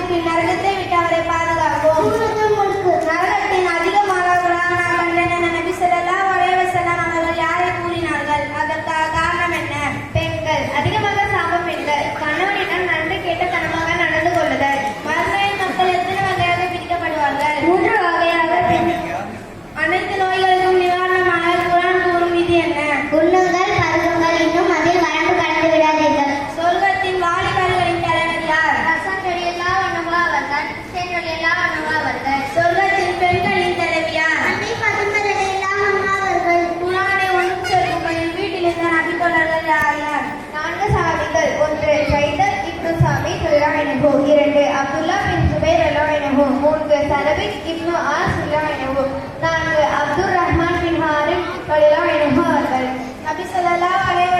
பின் நரகத்தை விட்டு அவரை பாதுகாப்போம். நரகத்தின் அதிகமானவர்களாக நான் கண்டேன் என நபி ஸல்லல்லாஹு அலைஹி வஸல்லம் அவர்கள் யாரை கூறினார்கள்? அதற்காக காரணம் என்ன? பெண்கள் அதிகமாக சாபம் பெண்கள் கணவனிடம் நன்றி கேட்டத்தனமாக நடந்து கொள்ளுதல். மறுமையில் மக்கள் எத்தனை வகையாக பிரிக்கப்படுவார்கள்? 3 வகையாக. அனைத்து நோய்களுக்கும் நிவாரணமான குர்ஆன் கூறும் விதி என்ன? உண்ணுங்கள், பருகுங்கள், இன்னும் அதில் வரம்பு கடந்து விடாதீர்கள். சொர்க்கத்தின் வாலிபர்களின் தலைவர் யார்? ஹசன் ரலியல்லாஹு அன்ஹு அவர்கள், ஹுசைன் ரலியல்லாஹு அன்ஹு அவர்கள். சொர்க்கத்தின் பெண்களின் தலைவி யார்? அன்னை ஃபாத்திமா ரலியல்லாஹு அன்ஹா அவர்கள். குர்ஆனை ஒன்று சேர்க்கும்படியில் வீட்டில் இருந்த நபித்தோழர்கள் யார் யார்? 4 சஹாபிகள். 1 ஷைதத் இப்னு சாபித் ரலியல்லாஹு அன்ஹு. 2 அப்துல்லா பின் ஜுபைர் ரலியல்லாஹு அன்ஹு. 3 சலபித் இப்னு ஆஸ் ரலியல்லாஹு அன்ஹு. 4 அப்துர் ரஹ்மான் பின் ஹாரிஸ் ரலியல்லாஹு அன்ஹு அவர்கள். நபி ஸல்லல்லாஹு அலைஹி